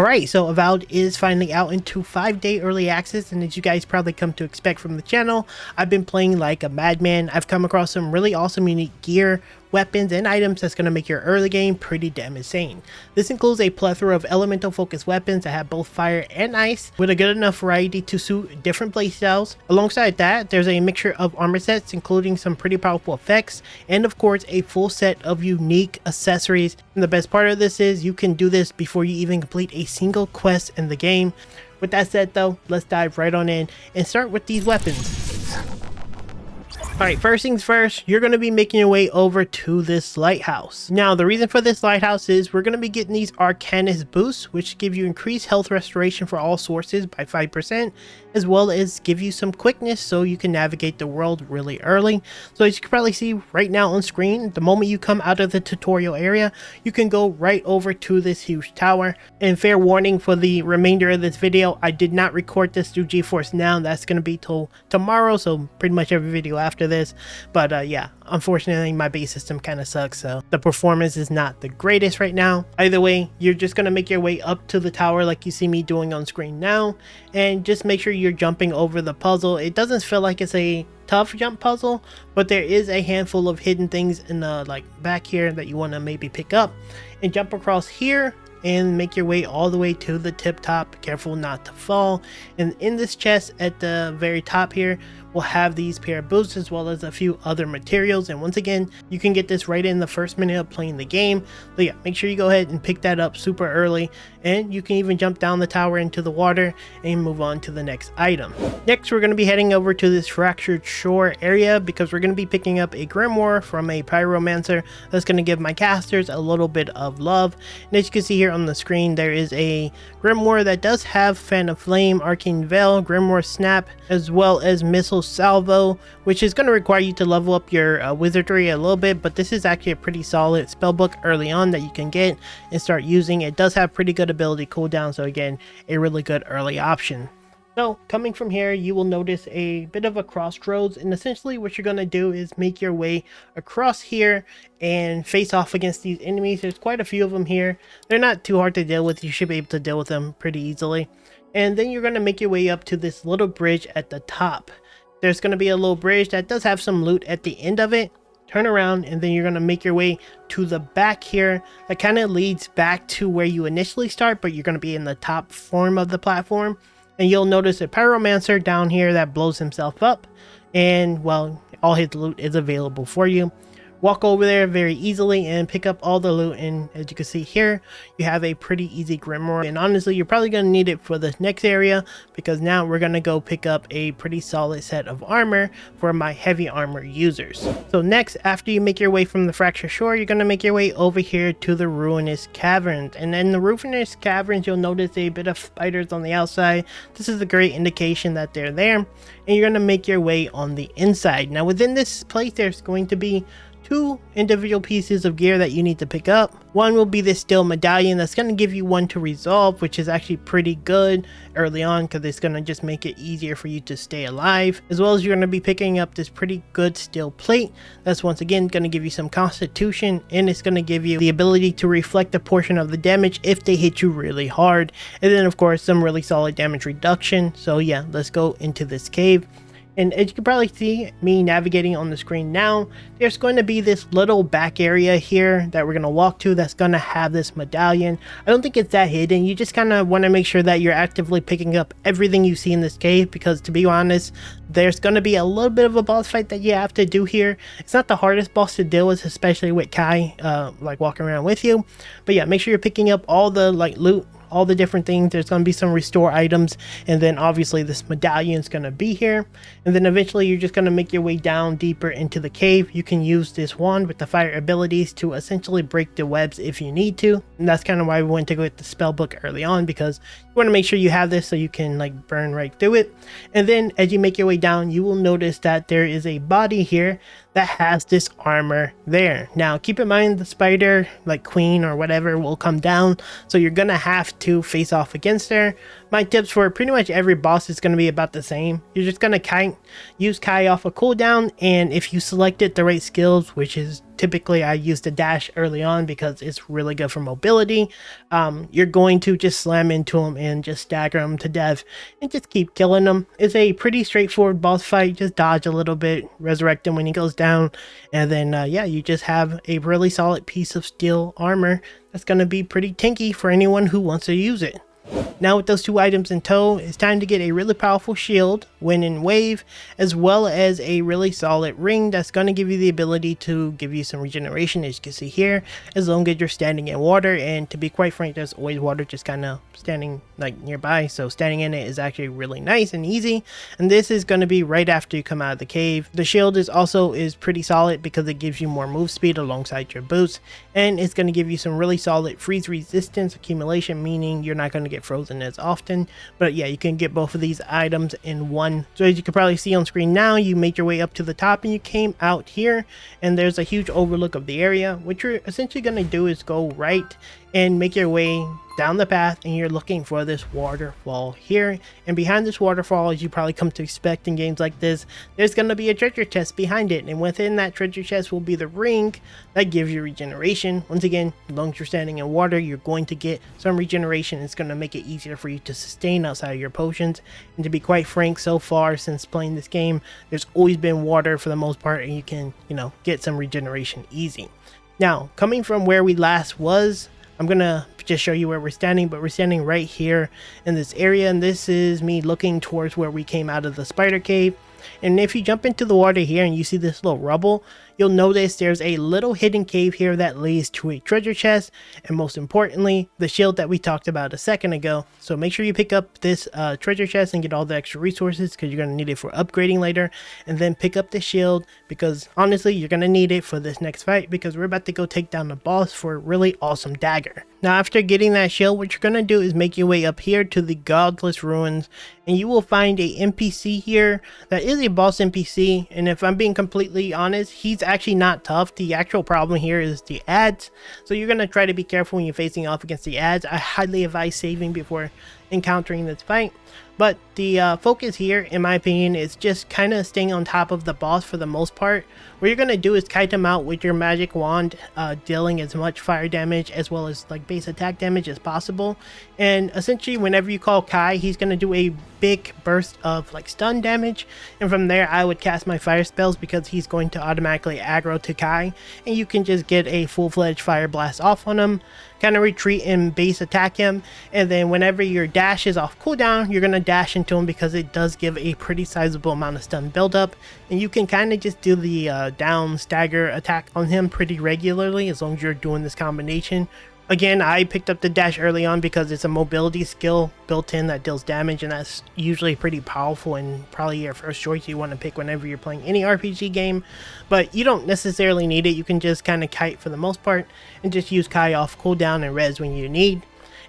Alright, so Avowed is finally out into 5-day early access, and as you guys probably come to expect from the channel, I've been playing like a madman. I've come across some really awesome unique gear, weapons, and items that's going to make your early game pretty damn insane. This includes a plethora of elemental focused weapons that have both fire and ice, with a good enough variety to suit different playstyles. Alongside that, there's a mixture of armor sets, including some pretty powerful effects, and of course a full set of unique accessories. And the best part of this is you can do this before you even complete a single quest in the game. With that said though, let's dive right on in and start with these weapons. Alright, first things first, you're going to be making your way over to this lighthouse. Now, the reason for this lighthouse is we're going to be getting these Archanist boosts, which give you increased health restoration for all sources by 5%, as well as give you some quickness so you can navigate the world really early. So as you can probably see right now on screen, the moment you come out of the tutorial area, you can go right over to this huge tower. And fair warning for the remainder of this video, I did not record this through GeForce Now. That's going to be till tomorrow, so pretty much every video after this. But yeah, unfortunately my base system kind of sucks, so the performance is not the greatest right now. Either way, you're just going to make your way up to the tower like you see me doing on screen now, and just make sure you're jumping over the puzzle. It doesn't feel like it's a tough jump puzzle, but there is a handful of hidden things in the like back here that you want to maybe pick up and jump across here and make your way all the way to the tip top. Careful not to fall. And in this chest at the very top here, we'll have these pair of boots as well as a few other materials. And once again, you can get this right in the first minute of playing the game. So yeah, make sure you go ahead and pick that up super early, and you can even jump down the tower into the water and move on to the next item. Next, we're going to be heading over to this fractured shore area because we're going to be picking up a Grimoire from a pyromancer that's going to give my casters a little bit of love. And as you can see here on the screen, there is a Grimoire that does have Fan of Flame, Arcane Veil, Grimoire Snap, as well as Missile Salvo, which is going to require you to level up your wizardry a little bit, but this is actually a pretty solid spellbook early on that you can get and start using. It does have pretty good ability cooldown, so again, a really good early option. So coming from here, you will notice a bit of a crossroads, and essentially what you're going to do is make your way across here and face off against these enemies. There's quite a few of them here. They're not too hard to deal with. You should be able to deal with them pretty easily. And then you're going to make your way up to this little bridge at the top. There's going to be a little bridge that does have some loot at the end of it. Turn around, and then you're going to make your way to the back here. That kind of leads back to where you initially start, but you're going to be in the top form of the platform. And you'll notice a pyromancer down here that blows himself up, and well, all his loot is available for you. Walk over there very easily and pick up all the loot, and as you can see here, you have a pretty easy Grimoire. And honestly, you're probably going to need it for the next area, because now we're going to go pick up a pretty solid set of armor for my heavy armor users. So next, after you make your way from the fractured shore, you're going to make your way over here to the ruinous caverns. And in the ruinous caverns, you'll notice a bit of spiders on the outside. This is a great indication that they're there, and you're going to make your way on the inside. Now within this place, there's going to be two individual pieces of gear that you need to pick up. One will be this steel medallion that's going to give you one to resolve, which is actually pretty good early on because it's going to just make it easier for you to stay alive, as well as you're going to be picking up this pretty good steel plate that's once again going to give you some constitution, and it's going to give you the ability to reflect a portion of the damage if they hit you really hard, and then of course some really solid damage reduction. So yeah, let's go into this cave. And as you can probably see me navigating on the screen now, there's going to be this little back area here that we're going to walk to that's going to have this medallion. I don't think it's that hidden. You just kind of want to make sure that you're actively picking up everything you see in this cave, because to be honest, there's going to be a little bit of a boss fight that you have to do here. It's not the hardest boss to deal with, especially with Kai like walking around with you. But yeah, make sure you're picking up all the like loot, all the different things. There's going to be some restore items, and then obviously this medallion is going to be here. And then eventually you're just going to make your way down deeper into the cave. You can use this wand with the fire abilities to essentially break the webs if you need to, and that's kind of why we went to go with the spell book early on, because you want to make sure you have this so you can like burn right through it. And then as you make your way down, you will notice that there is a body here that has this armor there. Now keep in mind, the spider like queen or whatever will come down, so you're gonna have to face off against her. My tips for pretty much every boss is going to be about the same. You're just going to use Kai off a cooldown, and if you selected the right skills, which is typically I use the dash early on because it's really good for mobility. You're going to just slam into them and just stagger them to death and just keep killing them. It's a pretty straightforward boss fight. Just dodge a little bit, resurrect him when he goes down, and then yeah, you just have a really solid piece of steel armor that's going to be pretty tanky for anyone who wants to use it. Now with those two items in tow, it's time to get a really powerful shield when in wave, as well as a really solid ring that's going to give you the ability to give you some regeneration, as you can see here, as long as you're standing in water. And to be quite frank, there's always water just kind of standing like nearby, so standing in it is actually really nice and easy. And this is going to be right after you come out of the cave. The shield is pretty solid because it gives you more move speed alongside your boots, and it's going to give you some really solid freeze resistance accumulation, meaning you're not going to get frozen as often. But yeah, you can get both of these items in one. So as you can probably see on screen now, you made your way up to the top and you came out here, and there's a huge overlook of the area. What you're essentially going to do is go right and make your way down the path, and you're looking for this waterfall here. And behind this waterfall, as you probably come to expect in games like this, there's going to be a treasure chest behind it, and within that treasure chest will be the ring that gives you regeneration. Once again, as long as you're standing in water, you're going to get some regeneration. It's going to make it easier for you to sustain outside of your potions. And to be quite frank, so far since playing this game, there's always been water for the most part, and you can, get some regeneration easy. Now, coming from where we last was, I'm gonna just show you where we're standing, but we're standing right here in this area, and this is me looking towards where we came out of the spider cave. And if you jump into the water here and you see this little rubble, you'll notice there's a little hidden cave here that leads to a treasure chest, and most importantly, the shield that we talked about a second ago. So make sure you pick up this treasure chest and get all the extra resources, because you're going to need it for upgrading later. And then pick up the shield, because honestly, you're going to need it for this next fight, because we're about to go take down the boss for a really awesome dagger. Now after getting that shield, what you're going to do is make your way up here to the Godless Ruins, and you will find a NPC here that is a boss NPC. And if I'm being completely honest, he's actually not tough. The actual problem here is the ads, so you're going to try to be careful when you're facing off against the ads. I highly advise saving before encountering this fight. But the focus here, in my opinion, is just kind of staying on top of the boss for the most part. What you're going to do is kite him out with your magic wand, dealing as much fire damage as well as like base attack damage as possible. And essentially whenever you call Kai, he's going to do a big burst of like stun damage, and from there I would cast my fire spells, because he's going to automatically aggro to Kai, and you can just get a full-fledged fire blast off on him, kind of retreat and base attack him, and then whenever your dash is off cooldown, you're going to dash into him, because it does give a pretty sizable amount of stun buildup, and you can kind of just do the down stagger attack on him pretty regularly as long as you're doing this combination. Again, I picked up the dash early on because it's a mobility skill built in that deals damage, and that's usually pretty powerful and probably your first choice you want to pick whenever you're playing any RPG game. But you don't necessarily need it. You can just kind of kite for the most part and just use Kai off cooldown and res when you need.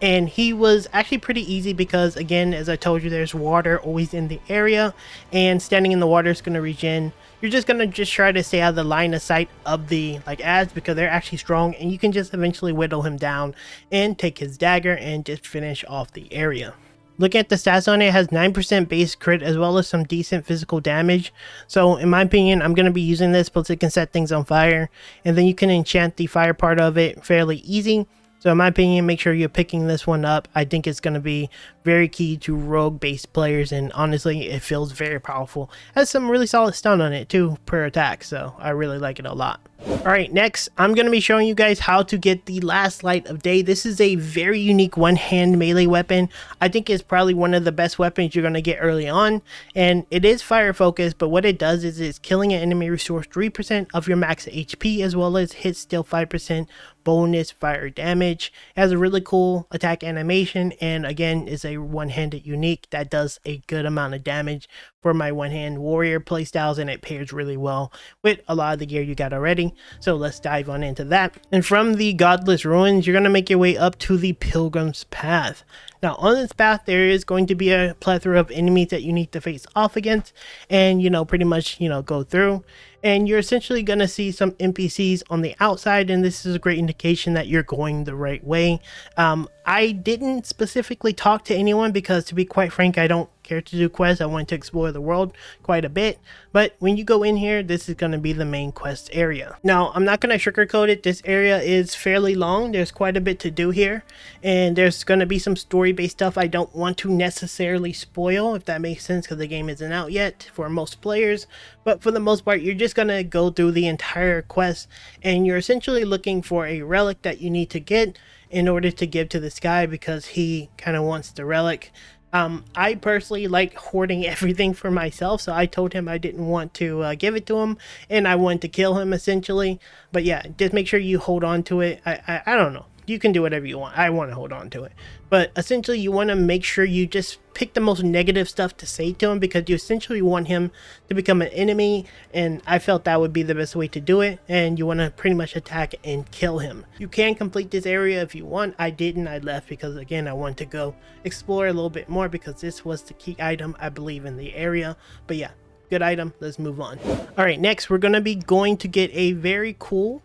And he was actually pretty easy because, again, as I told you, there's water always in the area, and standing in the water is going to regen. You're just going to try to stay out of the line of sight of the ads, because they're actually strong, and you can just eventually whittle him down and take his dagger and just finish off the area. Looking at the stats on it, it has 9% base crit as well as some decent physical damage. So in my opinion, I'm going to be using this because it can set things on fire, and then you can enchant the fire part of it fairly easy. So in my opinion, make sure you're picking this one up. I think it's going to be very key to rogue-based players, and honestly, it feels very powerful. It has some really solid stun on it too per attack, so I really like it a lot. Alright, next, I'm going to be showing you guys how to get the Last Light of Day. This is a very unique one-hand melee weapon. I think it's probably one of the best weapons you're going to get early on, and it is fire focused, but what it does is it's killing an enemy restores 3% of your max HP, as well as hits still 5% bonus fire damage. It has a really cool attack animation, and again, is a one-handed unique that does a good amount of damage for my one-hand warrior playstyles, and it pairs really well with a lot of the gear you got already. So let's dive on into that. And from the Godless Ruins, you're going to make your way up to the Pilgrim's Path. Now on this path, there is going to be a plethora of enemies that you need to face off against and, pretty much, go through. And you're essentially going to see some NPCs on the outside, and this is a great indication that you're going the right way. I didn't specifically talk to anyone because, to be quite frank, I don't care to do quests. I wanted to explore the world quite a bit, but when you go in here, this is going to be the main quest area. Now, I'm not going to sugarcoat it. This area is fairly long. There's quite a bit to do here, and there's going to be some story-based stuff I don't want to necessarily spoil, if that makes sense, because the game isn't out yet for most players. But for the most part, you're just going to go through the entire quest, and you're essentially looking for a relic that you need to get in order to give to this guy, because he kind of wants the relic. I personally like hoarding everything for myself, so I told him I didn't want to give it to him, and I wanted to kill him essentially. But yeah, just make sure you hold on to it. I don't know. You can do whatever you want. I want to hold on to it. But essentially, you want to make sure you just pick the most negative stuff to say to him, because you essentially want him to become an enemy, and I felt that would be the best way to do it. And you want to pretty much attack and kill him. You can complete this area if you want. I didn't. I left because, again, I wanted to go explore a little bit more, because this was the key item, I believe, in the area. But yeah, good item. Let's move on. All right, next, we're going to be going to get a very cool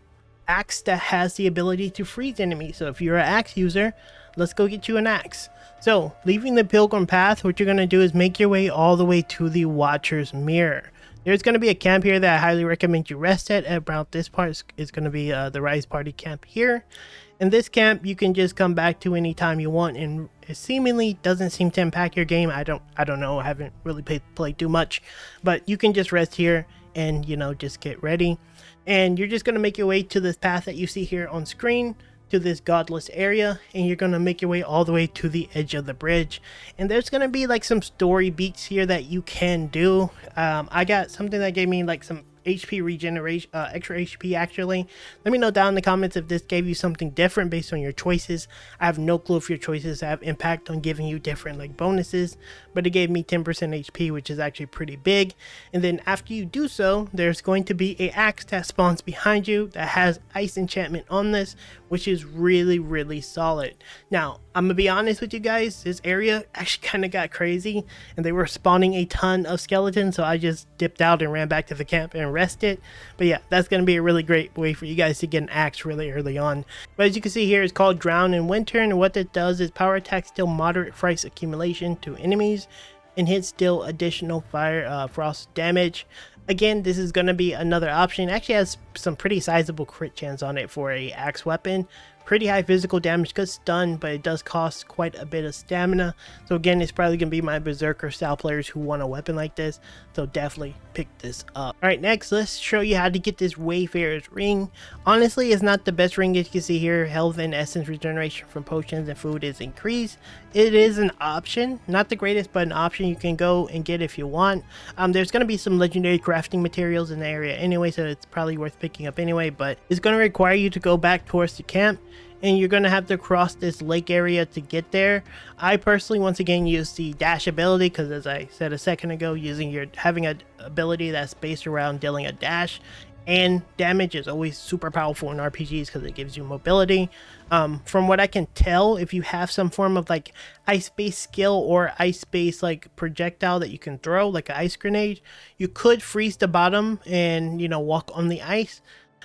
axe that has the ability to freeze enemies. So if you're an axe user, let's go get you an axe. So leaving the pilgrim path, what you're going to do is make your way all the way to the Watcher's Mirror. There's going to be a camp here that I highly recommend you rest at. About this part is going to be the Rise Party camp here. In this camp, you can just come back to anytime you want, and it seemingly doesn't seem to impact your game. I don't know. I haven't really played too much, but you can just rest here and, you know, just get ready. And you're just going to make your way to this path that you see here on screen, to this godless area, and you're going to make your way all the way to the edge of the bridge. And there's going to be like some story beats here that you can do. I got something that gave me like some HP regeneration, extra HP actually. Let me know down in the comments if this gave you something different based on your choices. I have no clue if your choices have impact on giving you different like bonuses, but it gave me 10% HP, which is actually pretty big. And then after you do so, there's going to be a axe that spawns behind you that has ice enchantment on this, which is really solid. Now, I'm gonna be honest with you guys, this area actually kind of got crazy and they were spawning a ton of skeletons, so I just dipped out and ran back to the camp and rested. But yeah, that's gonna be a really great way for you guys to get an axe really early on. But as you can see here, it's called Drown in Winter, and what it does is power attacks deal moderate price accumulation to enemies and hits still additional fire frost damage. Again, this is going to be another option. It actually has some pretty sizable crit chance on it for a axe weapon. Pretty high physical damage because stun, but it does cost quite a bit of stamina. So again, it's probably going to be my berserker style players who want a weapon like this. So definitely pick this up. Alright, next let's show you how to get this Wayfarer's ring. Honestly, it's not the best ring. As you can see here, health and essence regeneration from potions and food is increased. It is an option, not the greatest, but an option you can go and get if you want. There's going to be some legendary crafting materials in the area anyway, so it's probably worth picking up anyway, but it's going to require you to go back towards the camp, and you're going to have to cross this lake area to get there. I personally, once again, use the dash ability because, as I said a second ago, having an ability that's based around dealing a dash and damage is always super powerful in RPGs because it gives you mobility. From what I can tell, if you have some form of like ice-based skill or ice-based like projectile that you can throw, like an ice grenade, you could freeze the bottom and, you know, walk on the ice.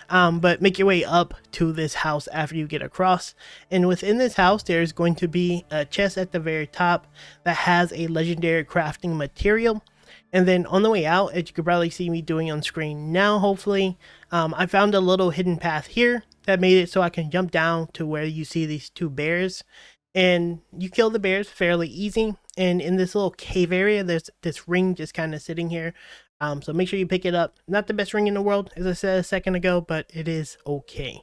But make your way up to this house after you get across, and within this house there's going to be a chest at the very top that has a legendary crafting material. And then on the way out, as you could probably see me doing on screen now, hopefully, I found a little hidden path here that made it so I can jump down to where you see these two bears, and you kill the bears fairly easy. And in this little cave area, there's this ring just kind of sitting here. So make sure you pick it up. Not the best ring in the world, as I said a second ago, but it is okay.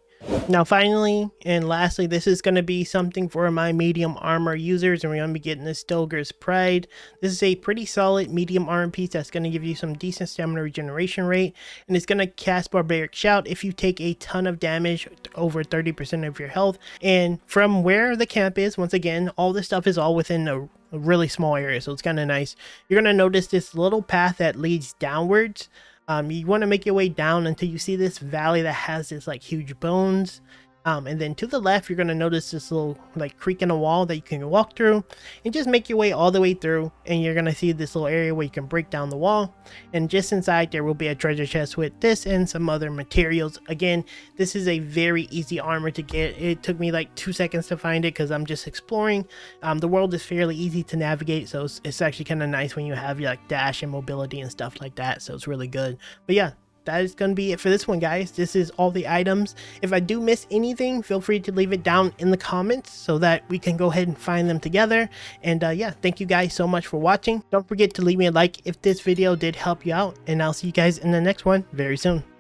Now finally and lastly, this is going to be something for my medium armor users, and we're going to be getting the Stelgaer's Pride. This is a pretty solid medium armor piece that's going to give you some decent stamina regeneration rate, and it's going to cast Barbaric Shout if you take a ton of damage, over 30% of your health. And from where the camp is, once again, all this stuff is all within a really small area, so it's kind of nice. You're going to notice this little path that leads downwards. You want to make your way down until you see this valley that has this like huge bones. And then to the left, you're going to notice this little like creak in the wall that you can walk through, and just make your way all the way through, and you're going to see this little area where you can break down the wall. And just inside there will be a treasure chest with this and some other materials. Again, this is a very easy armor to get. It took me like 2 seconds to find it because I'm just exploring. The world is fairly easy to navigate, so it's actually kind of nice when you have your like dash and mobility and stuff like that, so it's really good. But yeah, that is going to be it for this one, guys. This is all the items. If I do miss anything, feel free to leave it down in the comments so that we can go ahead and find them together. And yeah, thank you guys so much for watching. Don't forget to leave me a like if this video did help you out, and I'll see you guys in the next one very soon.